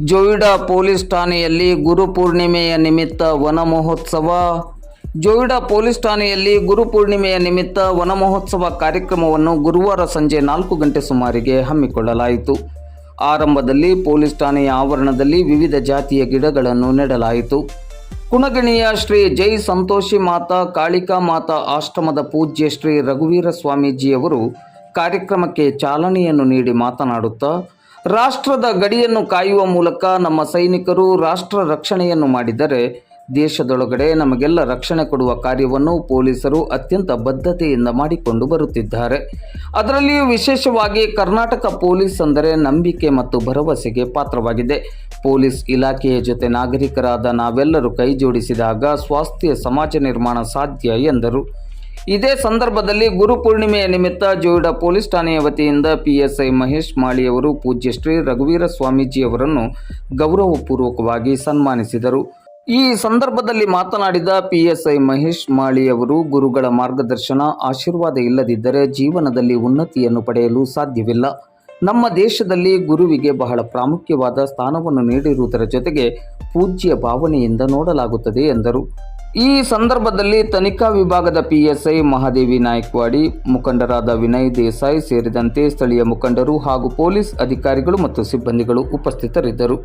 Joida police ಠಾಣೆಯಲ್ಲಿ ಗುರುಪೂರ್ಣಿಮೆಯ ನಿಮಿತ್ತ ವನ ಮಹೋತ್ಸವ. ಜೋಯಿಡಾ ಪೊಲೀಸ್ ಠಾಣೆಯಲ್ಲಿ ಗುರುಪೂರ್ಣಿಮೆಯ ನಿಮಿತ್ತ ವನ ಮಹೋತ್ಸವ ಕಾರ್ಯಕ್ರಮವನ್ನು ಗುರುವಾರ ಸಂಜೆ 4 ಗಂಟೆ ಸುಮಾರಿಗೆ ಹಮ್ಮಿಕೊಳ್ಳಲಾಯಿತು. ಆರಂಭದಲ್ಲಿ ಪೊಲೀಸ್ ಠಾಣೆಯ ಆವರಣದಲ್ಲಿ ವಿವಿಧ ಜಾತಿಯ ಗಿಡಗಳನ್ನು ನೆಡಲಾಯಿತು. ಕುಣಗಣಿಯ ಶ್ರೀ ಜೈ ಸಂತೋಷಿ ಮಾತಾ ಕಾಳಿಕಾ ಮಾತಾ ಆಶ್ರಮದ ಪೂಜ್ಯ ಶ್ರೀ ರಘುವೀರ ಸ್ವಾಮೀಜಿಯವರು ಕಾರ್ಯಕ್ರಮಕ್ಕೆ ಚಾಲನೆಯನ್ನು ನೀಡಿ ಮಾತನಾಡುತ್ತಾ, ರಾಷ್ಟ್ರದ ಗಡಿಯನ್ನು ಕಾಯುವ ಮೂಲಕ ನಮ್ಮ ಸೈನಿಕರು ರಾಷ್ಟ್ರ ರಕ್ಷಣೆಯನ್ನು ಮಾಡಿದರೆ ದೇಶದೊಳಗಡೆ ನಮಗೆಲ್ಲ ರಕ್ಷಣೆ ಕೊಡುವ ಕಾರ್ಯವನ್ನು ಪೊಲೀಸರು ಅತ್ಯಂತ ಬದ್ಧತೆಯಿಂದ ಮಾಡಿಕೊಂಡು ಬರುತ್ತಿದ್ದಾರೆ. ಅದರಲ್ಲಿಯೂ ವಿಶೇಷವಾಗಿ ಕರ್ನಾಟಕ ಪೊಲೀಸ್ ಅಂದರೆ ನಂಬಿಕೆ ಮತ್ತು ಭರವಸೆಗೆ ಪಾತ್ರವಾಗಿದೆ. ಪೊಲೀಸ್ ಇಲಾಖೆಯ ಜೊತೆ ನಾಗರಿಕರಾದ ನಾವೆಲ್ಲರೂ ಕೈ ಜೋಡಿಸಿದಾಗ ಸ್ವಾಸ್ಥ್ಯ ಸಮಾಜ ನಿರ್ಮಾಣ ಸಾಧ್ಯ ಎಂದರು. ಇದೇ ಸಂದರ್ಭದಲ್ಲಿ ಗುರುಪೂರ್ಣಿಮೆಯ ನಿಮಿತ್ತ ಜೋಯಿಡಾ ಪೊಲೀಸ್ ಠಾಣೆಯ ವತಿಯಿಂದ PSI ಮಹೇಶ್ ಮಾಳಿಯವರು ಪೂಜ್ಯ ಶ್ರೀ ರಘುವೀರ ಸ್ವಾಮೀಜಿಯವರನ್ನು ಗೌರವಪೂರ್ವಕವಾಗಿ ಸನ್ಮಾನಿಸಿದರು. ಈ ಸಂದರ್ಭದಲ್ಲಿ ಮಾತನಾಡಿದ PSI ಮಹೇಶ್ ಮಾಳಿಯವರು, ಗುರುಗಳ ಮಾರ್ಗದರ್ಶನ ಆಶೀರ್ವಾದ ಇಲ್ಲದಿದ್ದರೆ ಜೀವನದಲ್ಲಿ ಉನ್ನತಿಯನ್ನು ಪಡೆಯಲು ಸಾಧ್ಯವಿಲ್ಲ. ನಮ್ಮ ದೇಶದಲ್ಲಿ ಗುರುವಿಗೆ ಬಹಳ ಪ್ರಾಮುಖ್ಯವಾದ ಸ್ಥಾನವನ್ನು ನೀಡಿರುವುದರ ಜೊತೆಗೆ ಪೂಜ್ಯ ಭಾವನೆಯಿಂದ ನೋಡಲಾಗುತ್ತದೆ ಎಂದರು. ಈ ಸಂದರ್ಭದಲ್ಲಿ ತನಿಖಾ ವಿಭಾಗದ PSI ಮಹಾದೇವಿ ನಾಯಕ್ವಾಡಿ, ಮುಖಂಡರಾದ ವಿನಯ್ ದೇಸಾಯಿ ಸೇರಿದಂತೆ ಸ್ಥಳೀಯ ಮುಖಂಡರು ಹಾಗೂ ಪೊಲೀಸ್ ಅಧಿಕಾರಿಗಳು ಮತ್ತು ಸಿಬ್ಬಂದಿಗಳು ಉಪಸ್ಥಿತರಿದ್ದರು.